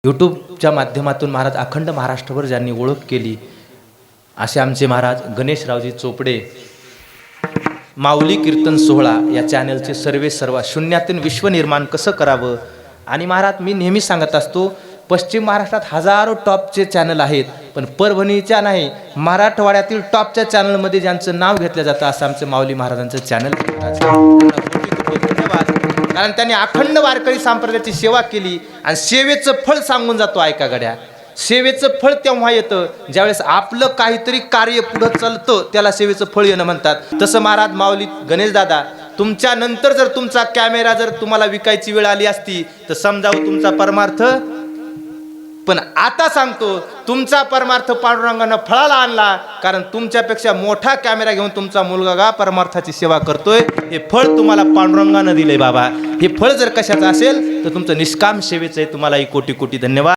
यूट्यूबच्या माध्यमातून महाराज अखंड महाराष्ट्रभर ज्यांनी ओळख केली असे आमचे महाराज गणेशरावजी चोपडे माऊली कीर्तन सोहळा या चॅनलचे सर्व शून्यातून विश्व निर्माण कसं करावं. आणि महाराज मी नेहमी सांगत असतो, पश्चिम महाराष्ट्रात हजारो टॉपचे चॅनल आहेत, पण परभणीच्या नाही मराठवाड्यातील टॉपच्या चॅनलमध्ये ज्यांचं नाव घेतलं जातं असं आमचं माऊली महाराजांचं चॅनल. धन्यवाद. कारण त्यांनी अखंड वारकरी संप्रदायाची सेवा केली आणि सेवेचं फळ सांगून जातो. ऐका गड्या, सेवेचं फळ तेव्हा येतं ज्यावेळेस आपलं काहीतरी कार्य पुढं चालतं, त्याला सेवेचं फळ येणं म्हणतात. तसं महाराज माऊली गणेश दादा, तुमच्या नंतर जर तुमचा कॅमेरा जर तुम्हाला विकायची वेळ आली असती तर समजावं तुमचा परमार्थ. पण आता सांगतो, तुमचा परमार्थ पांडुरंगानं फळाला आणला, कारण तुमच्यापेक्षा मोठा कॅमेरा घेऊन तुमचा मुलगा परमार्थाची सेवा करतोय. हे फळ तुम्हाला पांडुरंगानं दिलंय बाबा. हे फळ जर कशाचं असेल तर तुमचं निष्काम सेवेचं आहे. तुम्हालाही कोटी कोटी धन्यवाद.